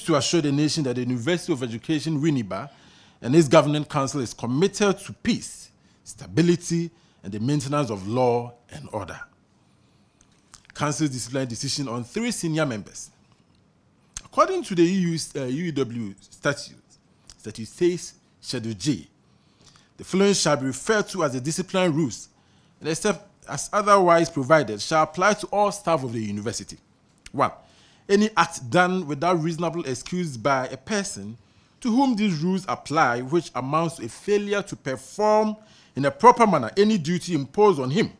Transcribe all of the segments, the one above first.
to assure the nation that the University of Education, WINIBA, and its governing council is committed to peace, stability, and the maintenance of law and order. Council's disciplinary decision on 3 senior members. According to the UEW statute says, Schedule G, the following shall be referred to as the disciplinary rules, and except as otherwise provided, shall apply to all staff of the university. 1. Any act done without reasonable excuse by a person to whom these rules apply, which amounts to a failure to perform in a proper manner any duty imposed on him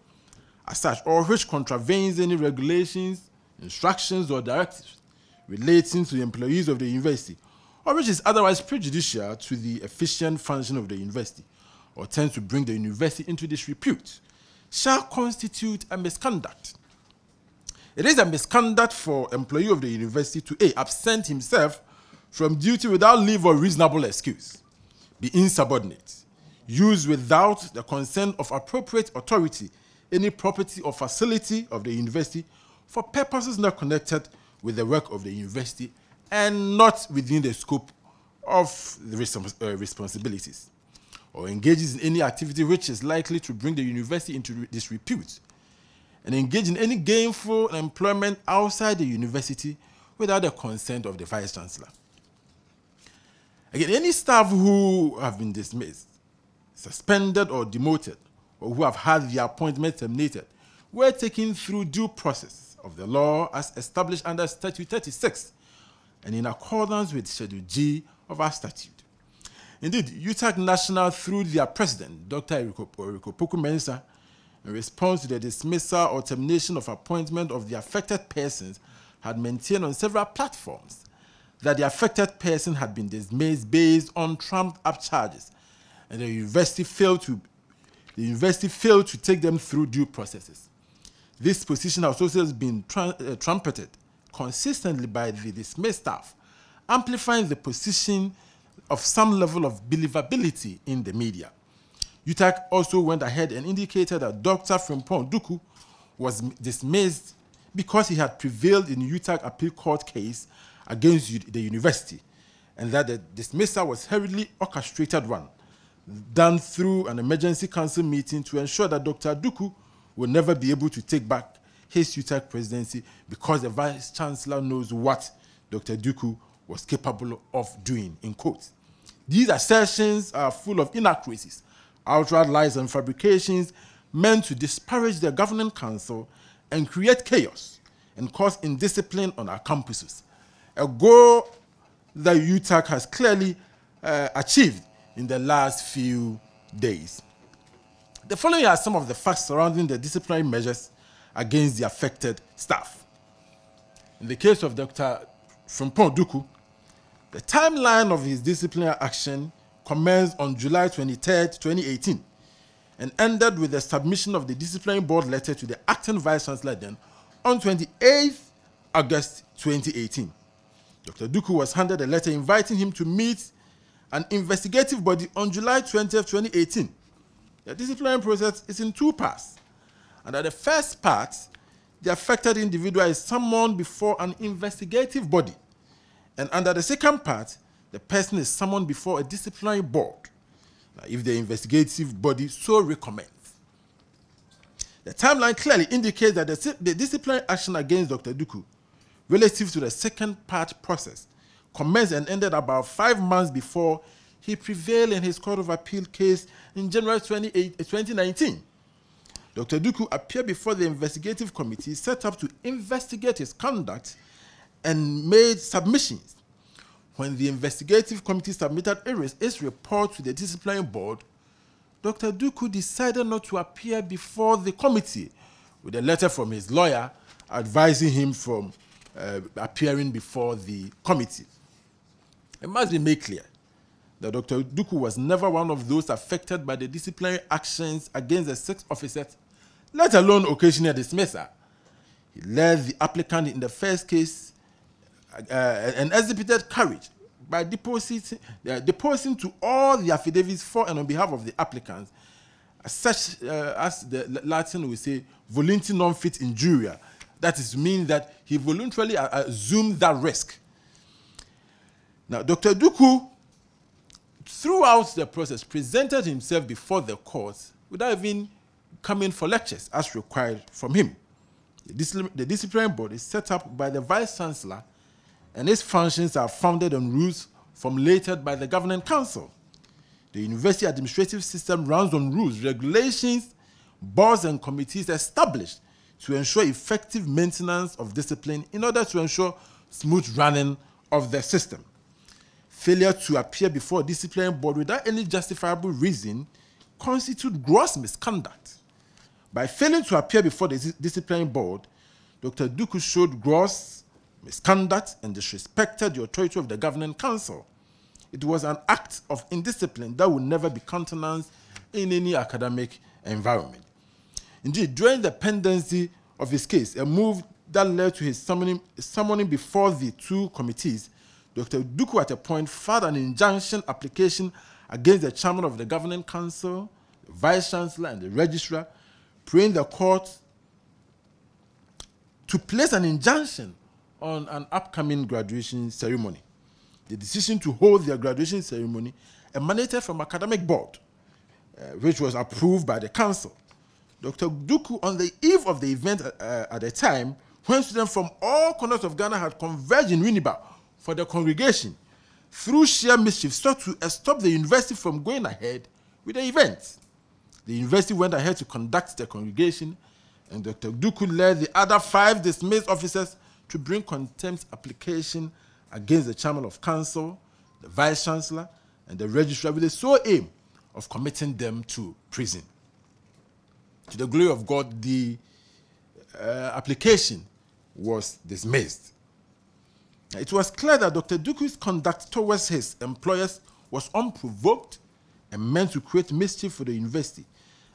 as such, or which contravenes any regulations, instructions, or directives relating to the employees of the university, or which is otherwise prejudicial to the efficient function of the university, or tends to bring the university into disrepute, shall constitute a misconduct. It is a misconduct for an employee of the university to A, absent himself from duty without leave or reasonable excuse, be insubordinate, use without the consent of appropriate authority any property or facility of the university for purposes not connected with the work of the university and not within the scope of the responsibilities, or engages in any activity which is likely to bring the university into disrepute, and engage in any gainful employment outside the university without the consent of the Vice-Chancellor. Again, any staff who have been dismissed, suspended or demoted, or who have had their appointment terminated, were taken through due process of the law as established under Statute 36 and in accordance with Schedule G of our statute. Indeed, UTAG National, through their president, Dr. Eriko Poku-Mensah, in response to the dismissal or termination of appointment of the affected persons, had maintained on several platforms that the affected person had been dismissed based on trumped-up charges, and the university failed to take them through due processes. This position has also been trumpeted consistently by the dismissed staff, amplifying the position of some level of believability in the media. UTAG also went ahead and indicated that Dr. Frimpong Duku was dismissed because he had prevailed in the UTAG appeal court case against the university, and that the dismissal was hurriedly orchestrated one, done through an emergency council meeting to ensure that Dr. Duku will never be able to take back his UTAG presidency because the Vice-Chancellor knows what Dr. Duku was capable of doing, in quotes. These assertions are full of inaccuracies, outright lies and fabrications meant to disparage the governing council and create chaos and cause indiscipline on our campuses, a goal that UTAG has clearly achieved in the last few days. The following are some of the facts surrounding the disciplinary measures against the affected staff. In the case of Dr. Frimpong Duku, the timeline of his disciplinary action commenced on July 23, 2018, and ended with the submission of the disciplinary board letter to the acting Vice-Chancellor then on 28 August 2018. Dr. Duku was handed a letter inviting him to meet an investigative body on July 20, 2018. The disciplinary process is in 2 parts. Under the first part, the affected individual is summoned before an investigative body. And under the second part, the person is summoned before a disciplinary board, if the investigative body so recommends. The timeline clearly indicates that the disciplinary action against Dr. Duku relative to the second part process commenced and ended about 5 months before he prevailed in his Court of Appeal case in January 2019. Dr. Duku appeared before the investigative committee set up to investigate his conduct and made submissions. When the investigative committee submitted its report to the disciplinary board, Dr. Duku decided not to appear before the committee with a letter from his lawyer advising him from appearing before the committee. It must be made clear that Dr. Duku was never one of those affected by the disciplinary actions against the 6 officers, let alone occasional dismissal. He led the applicant in the first case and exhibited courage by depositing to all the affidavits for and on behalf of the applicants, such as the Latin will say, voluntas non fit injuria. That is to mean that he voluntarily assumed that risk. Now, Dr. Duku, throughout the process, presented himself before the court without even coming for lectures as required from him. The disciplinary board is set up by the Vice Chancellor, and its functions are founded on rules formulated by the Governing Council. The university administrative system runs on rules, regulations, boards, and committees established to ensure effective maintenance of discipline in order to ensure smooth running of the system. Failure to appear before a disciplinary board without any justifiable reason constitutes gross misconduct. By failing to appear before the disciplinary board, Dr. Duku showed gross misconduct and disrespected the authority of the Governing Council. It was an act of indiscipline that would never be countenanced in any academic environment. Indeed, during the pendency of his case, a move that led to his summoning before the two committees, Dr. Duku at a point filed an injunction application against the chairman of the Governing Council, the Vice Chancellor, and the Registrar, praying the court to place an injunction on an upcoming graduation ceremony. The decision to hold their graduation ceremony emanated from academic board, which was approved by the council. Dr. Duku, on the eve of the event at the time, when students from all corners of Ghana had converged in Winneba for the congregation, through sheer mischief, sought to stop the university from going ahead with the event. The university went ahead to conduct the congregation, and Dr. Duku led the other 5 dismissed officers to bring contempt application against the chairman of council, the vice chancellor, and the registrar with the sole aim of committing them to prison. To the glory of God, the application was dismissed. It was clear that Dr. Duku's conduct towards his employers was unprovoked and meant to create mischief for the university,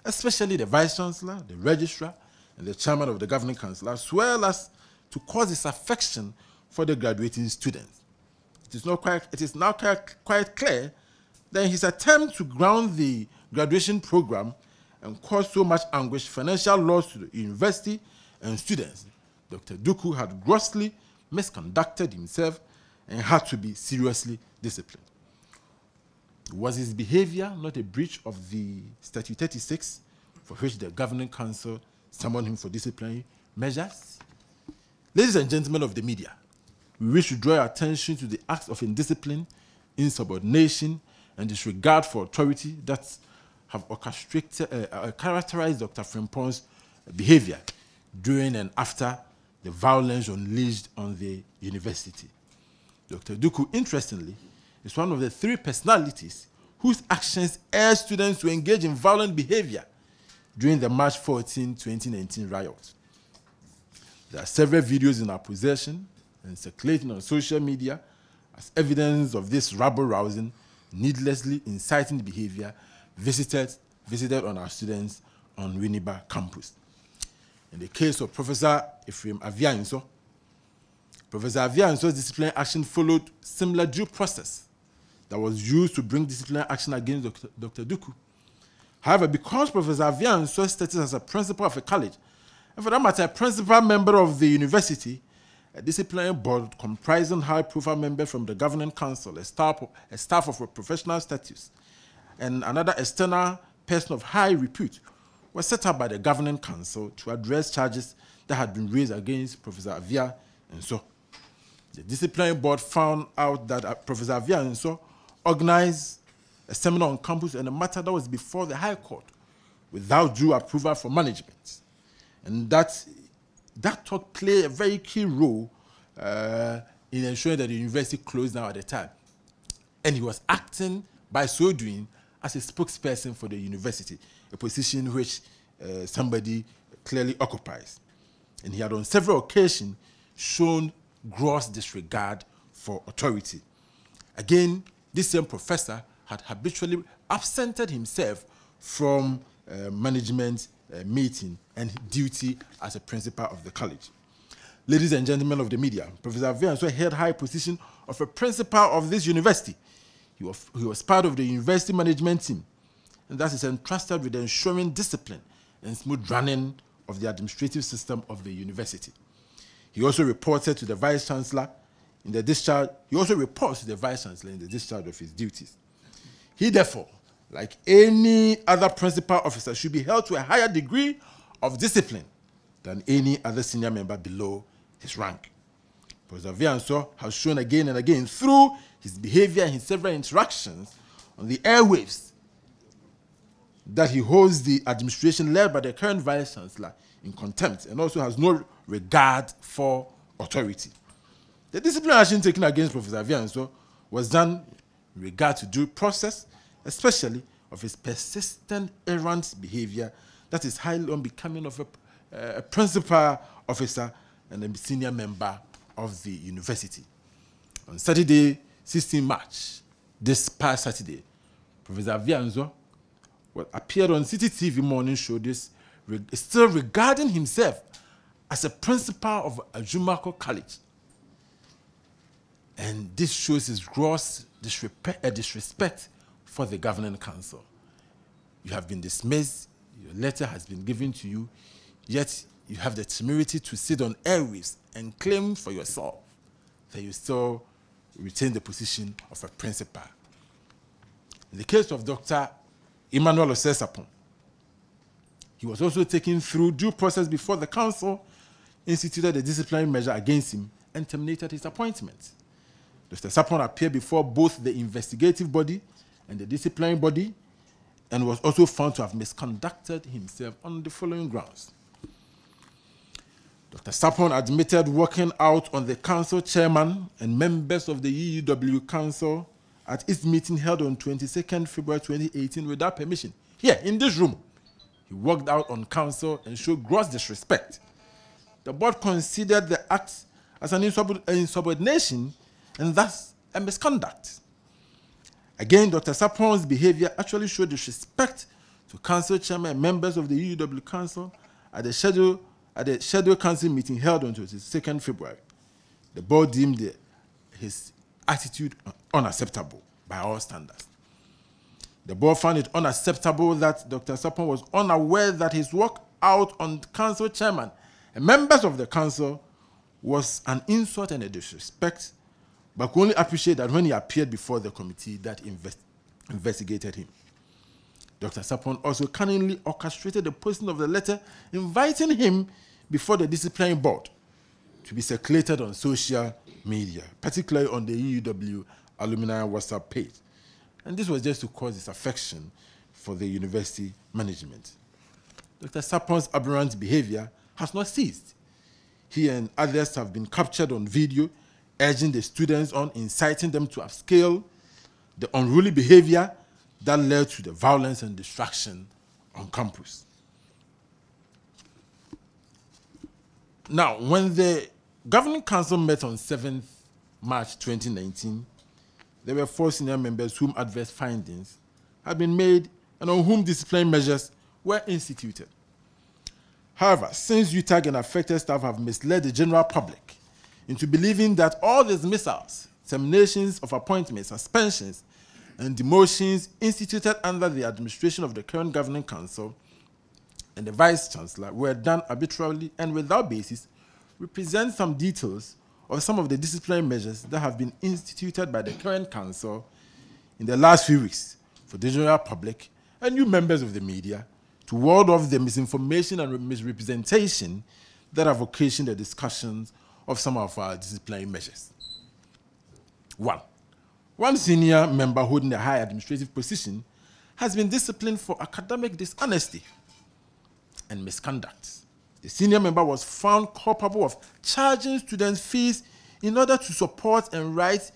especially the vice chancellor, the registrar, and the chairman of the governing council, as well as to cause disaffection for the graduating students. It is now quite clear that in his attempt to ground the graduation program and cause so much anguish, financial loss to the university and students, Dr. Duku had grossly misconducted himself and had to be seriously disciplined. Was his behavior not a breach of the Statute 36, for which the Governing Council summoned him for disciplinary measures? Ladies and gentlemen of the media, we wish to draw your attention to the acts of indiscipline, insubordination, and disregard for authority that have characterized Dr. Frimpong's behavior during and after the violence unleashed on the university. Dr. Duku, interestingly, is one of the 3 personalities whose actions urged students to engage in violent behavior during the March 14, 2019 riot. There are several videos in our possession and circulating on social media as evidence of this rabble-rousing, needlessly inciting behavior visited on our students on Winneba campus. In the case of Professor Ephraim Avianso, Professor Avianso's disciplinary action followed similar due process that was used to bring disciplinary action against Dr. Duku. However, because Professor Avianso's status as a principal of a college, and for that matter, a principal member of the university, a disciplinary board comprising high-profile members from the Governing Council, a staff of a professional status, and another external person of high repute, was set up by the Governing Council to address charges that had been raised against Professor Avia and so. The disciplinary board found out that Professor Avia and so organized a seminar on campus and a matter that was before the High Court without due approval from management. And that thought played a very key role in ensuring that the university closed down at the time. And he was acting, by so doing, as a spokesperson for the university, a position which somebody clearly occupies. And he had on several occasions shown gross disregard for authority. Again, this same professor had habitually absented himself from management meeting and duty as a principal of the college. Ladies and gentlemen of the media, Professor Avianso held high position of a principal of this university. He was part of the university management team, and thus is entrusted with ensuring discipline and smooth running of the administrative system of the university. He also reported to the Vice Chancellor in the discharge, he also reports to the Vice Chancellor in the discharge of his duties. He therefore, like any other principal officer, should be held to a higher degree of discipline than any other senior member below his rank. Professor Vianso has shown again and again through his behavior and his several interactions on the airwaves that he holds the administration led by the current Vice Chancellor in contempt and also has no regard for authority. The disciplinary action taken against Professor Vianso was done in regard to due process, especially of his persistent errant behavior that is highly unbecoming of a principal officer and a senior member of the university. On Saturday, 16 March, this past Saturday, Professor Vianso appeared on CTTV morning show still regarding himself as a principal of Ajumako College. And this shows his gross disrespect for the Governing Council. You have been dismissed, your letter has been given to you, yet you have the temerity to sit on airwaves and claim for yourself that you still retain the position of a principal. In the case of Dr. Emmanuel Osesapon, he was also taken through due process before the council instituted a disciplinary measure against him and terminated his appointment. Dr. Sapon appeared before both the investigative body and the disciplinary body and was also found to have misconducted himself on the following grounds. Dr. Sapon admitted working out on the council chairman and members of the UEW Council at its meeting held on 22nd February 2018 without permission. Here, in this room, he worked out on council and showed gross disrespect. The board considered the act as an insubordination and thus a misconduct. Again, Dr. Sapon's behavior actually showed disrespect to council chairman and members of the UEW Council at the scheduled council meeting held on 22nd February. The board deemed his attitude unacceptable by all standards. The board found it unacceptable that Dr. Sapon was unaware that his work out on council chairman and members of the council was an insult and a disrespect, but could only appreciate that when he appeared before the committee that investigated him. Dr. Sapon also cunningly orchestrated the posting of the letter inviting him before the disciplinary board to be circulated on social media, particularly on the UEW alumni WhatsApp page. And this was just to cause disaffection for the university management. Dr. Sapon's aberrant behavior has not ceased. He and others have been captured on video, urging the students on, inciting them to upscale the unruly behavior that led to the violence and destruction on campus. Now, when the Governing Council met on 7th March 2019, there were 4 senior members whom adverse findings had been made and on whom disciplinary measures were instituted. However, since UTAG and affected staff have misled the general public into believing that all dismissals, terminations of appointments, suspensions, and demotions instituted under the administration of the current Governing Council and the Vice Chancellor were done arbitrarily and without basis, represent some details of some of the disciplinary measures that have been instituted by the current council in the last few weeks for the general public and you members of the media to ward off the misinformation and misrepresentation that have occasioned the discussions of some of our disciplinary measures. One senior member holding a high administrative position has been disciplined for academic dishonesty and misconduct. The senior member was found culpable of charging students fees in order to support and write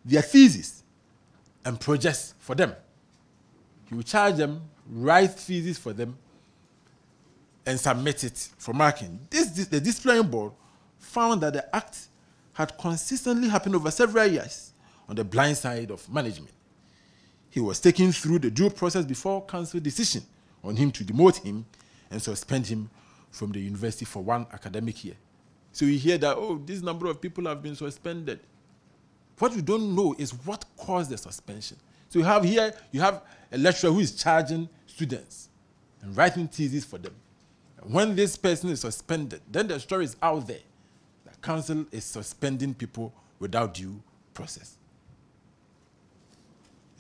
their thesis and projects for them. He will charge them, write theses for them, and submit it for marking. The disciplinary board found that the act had consistently happened over several years on the blind side of management. He was taken through the due process before council decision on him to demote him and suspend him from the university for 1 academic year. So you hear that, oh, this number of people have been suspended. What you don't know is what caused the suspension. So you have here, you have a lecturer who is charging students and writing theses for them. And when this person is suspended, then the story is out there that council is suspending people without due process.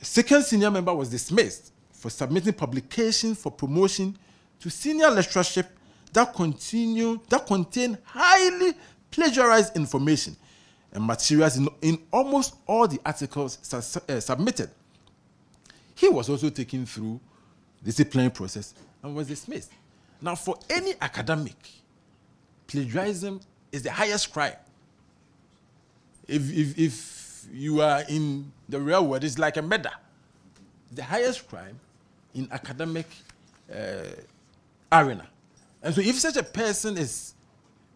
A second senior member was dismissed for submitting publications for promotion to senior lecturership that contain highly plagiarized information and materials in almost all the articles submitted. He was also taken through disciplinary process and was dismissed. Now, for any academic, plagiarism is the highest crime. If you are in the real world, it's like a murder. The highest crime in academic arena. And so if such a person is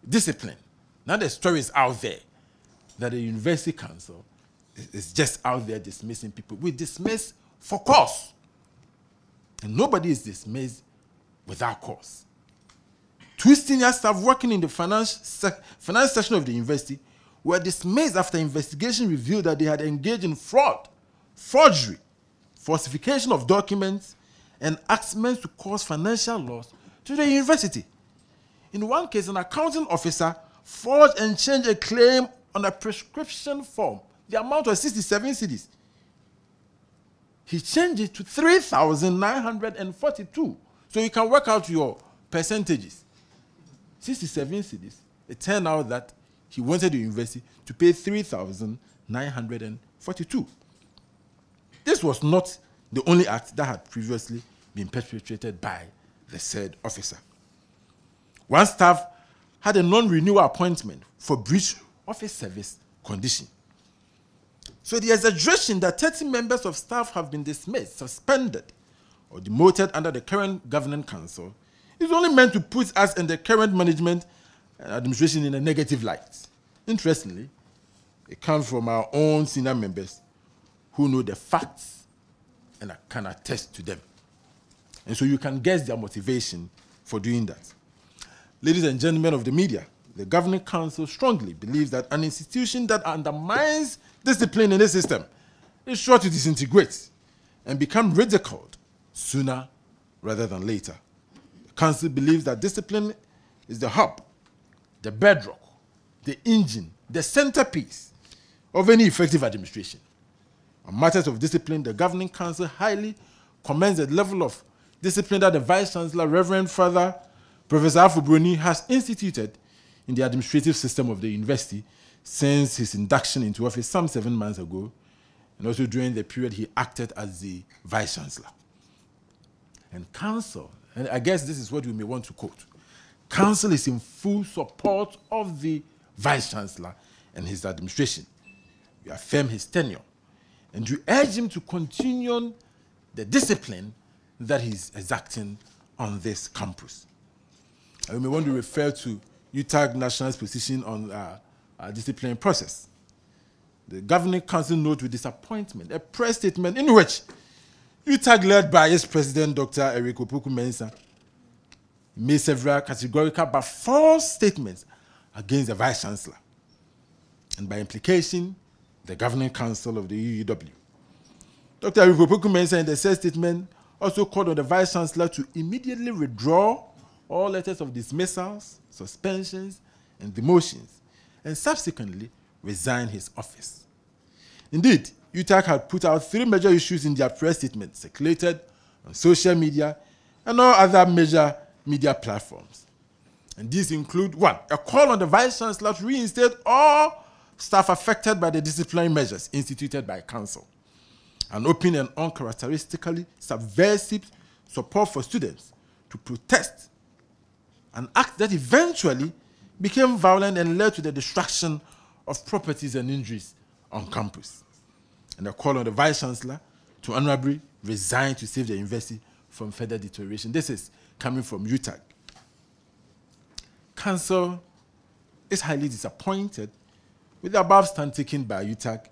disciplined, now the story is out there that the university council is just out there dismissing people. We dismiss for cause. And nobody is dismissed without cause. 2 senior staff working in the finance section of the university were dismissed after investigation revealed that they had engaged in fraud, forgery, falsification of documents, and acts meant to cause financial loss to the university. In one case, an accounting officer forged and changed a claim on a prescription form. The amount was 67 cedis. He changed it to 3,942. So you can work out your percentages. 67 cedis. It turned out that he wanted the university to pay 3,942. This was not the only act that had previously been perpetrated by the said officer. One staff had a non-renewal appointment for breach of a service condition. So the exaggeration that 30 members of staff have been dismissed, suspended, or demoted under the current governing council is only meant to put us and the current management and administration in a negative light. Interestingly, it comes from our own senior members who know the facts and can attest to them. And so you can guess their motivation for doing that. Ladies and gentlemen of the media, the governing council strongly believes that an institution that undermines discipline in the system is sure to disintegrate and become ridiculed sooner rather than later. The council believes that discipline is the hub, the bedrock, the engine, the centerpiece of any effective administration. On matters of discipline, the governing council highly commends the level of discipline that the Vice-Chancellor, Reverend Father Professor Afubroni, has instituted in the administrative system of the university since his induction into office some 7 months ago, and also during the period he acted as the Vice-Chancellor. And Council, and I guess this is what we may want to quote, Council is in full support of the Vice-Chancellor and his administration. We affirm his tenure, and we urge him to continue the discipline that he's exacting on this campus. And we may want to refer to UTAG National's position on our disciplinary process. The Governing Council notes with disappointment a press statement in which UTAG, led by its president, Dr. Eric Opoku-Mensah, made several categorical but false statements against the Vice-Chancellor, and by implication, the Governing Council of the UEW. Dr. Eric Opoku-Mensah, in the said statement, also called on the Vice-Chancellor to immediately withdraw all letters of dismissals, suspensions, and demotions, and subsequently resign his office. Indeed, UTAG had put out 3 major issues in their press statement, circulated on social media and all other major media platforms. And these include 1, a call on the Vice-Chancellor to reinstate all staff affected by the disciplinary measures instituted by Council, an open and uncharacteristically subversive support for students to protest, an act that eventually became violent and led to the destruction of properties and injuries on campus, and a call on the Vice-Chancellor to honorably resign to save the university from further deterioration. This is coming from UTAG. Council is highly disappointed with the above stand taken by UTAG,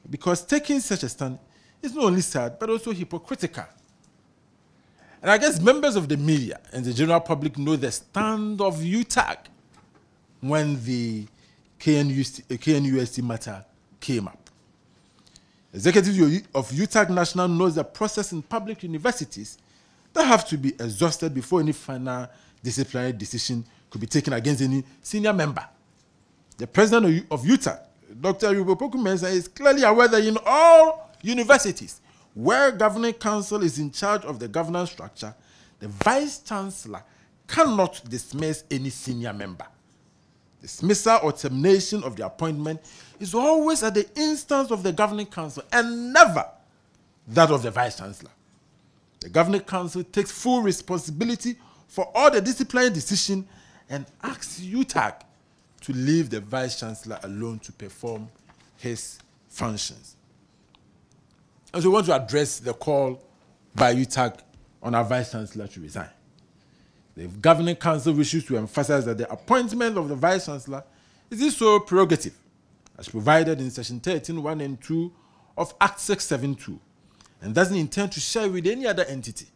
because taking such a stand is not only sad, but also hypocritical. And I guess members of the media and the general public know the stand of UTAG when the KNUST matter came up. Executive of UTAG National knows the process in public universities that have to be exhausted before any final disciplinary decision could be taken against any senior member. The president of UTAG, Dr. Yubopoku Mensah is clearly aware that in all universities where governing council is in charge of the governance structure, the vice chancellor cannot dismiss any senior member. Dismissal or termination of the appointment is always at the instance of the governing council and never that of the vice chancellor. The governing council takes full responsibility for all the disciplinary decision and asks UTAG to leave the vice chancellor alone to perform his functions. And so we want to address the call by UTAG on our vice chancellor to resign. The governing council wishes to emphasize that the appointment of the vice chancellor is his sole prerogative, as provided in section 13(1) and 2 of Act 672, and doesn't intend to share with any other entity.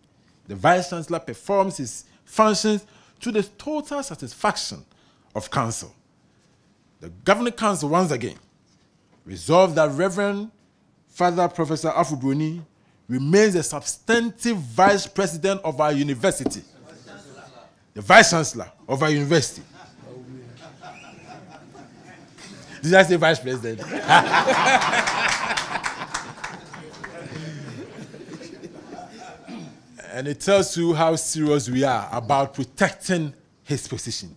The vice chancellor performs his functions to the total satisfaction of council. The governing council once again resolved that Reverend Father Professor Afubroni remains the substantive vice president of our university. The vice chancellor of our university. Did I say vice president? And it tells you how serious we are about protecting his position.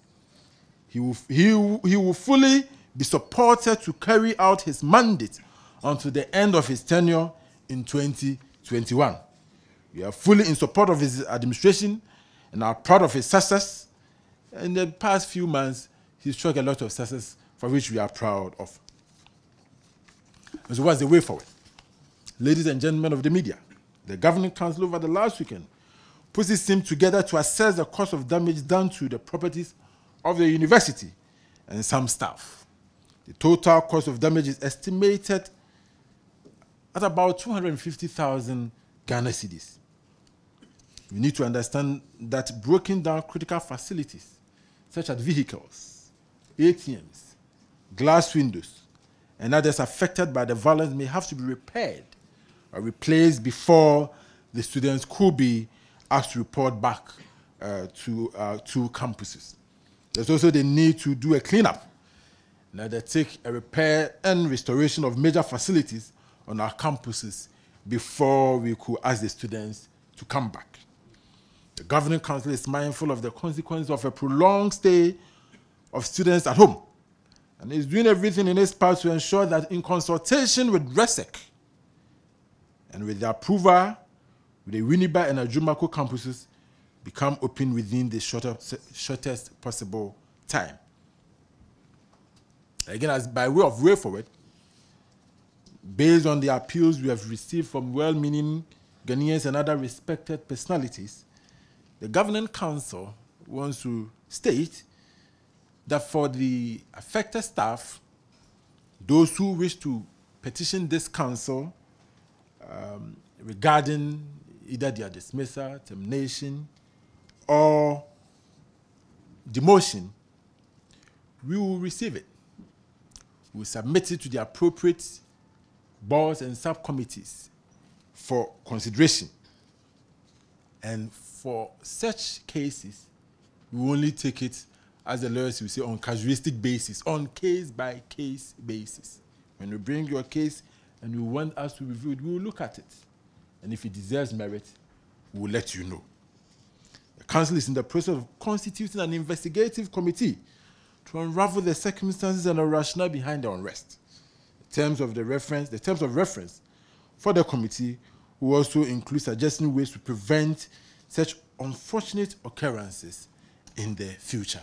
He will fully be supported to carry out his mandate until the end of his tenure in 2021. We are fully in support of his administration and are proud of his success. In the past few months, he's struck a lot of success for which we are proud of. And so what's the way forward? Ladies and gentlemen of the media, the governing council over the last weekend put its team together to assess the cost of damage done to the properties of the university and some staff. The total cost of damage is estimated at about 250,000 Ghana cedis. We need to understand that broken down critical facilities, such as vehicles, ATMs, glass windows, and others affected by the violence may have to be repaired or replaced before the students could be asked to report back to campuses. There's also the need to do a cleanup, and undertake a repair and restoration of major facilities on our campuses before we could ask the students to come back. The governing council is mindful of the consequence of a prolonged stay of students at home, and is doing everything in its part to ensure that in consultation with RESEC and with the approval, the Winneba and Ajumako campuses become open within the shortest possible time. Again, as by way of way forward, based on the appeals we have received from well-meaning Ghanaians and other respected personalities, the governing council wants to state that for the affected staff, those who wish to petition this council regarding either their dismissal, termination, or demotion, we will receive it. We will submit it to the appropriate boards and subcommittees for consideration. And for such cases, we will only take it, as the lawyers will say, on casuistic basis, on case-by-case basis. When you bring your case and you want us to review it, we will look at it. And if it deserves merit, we will let you know. The council is in the process of constituting an investigative committee to unravel the circumstances and the rationale behind the unrest. The terms of reference for the committee will also include suggesting ways to prevent such unfortunate occurrences in the future.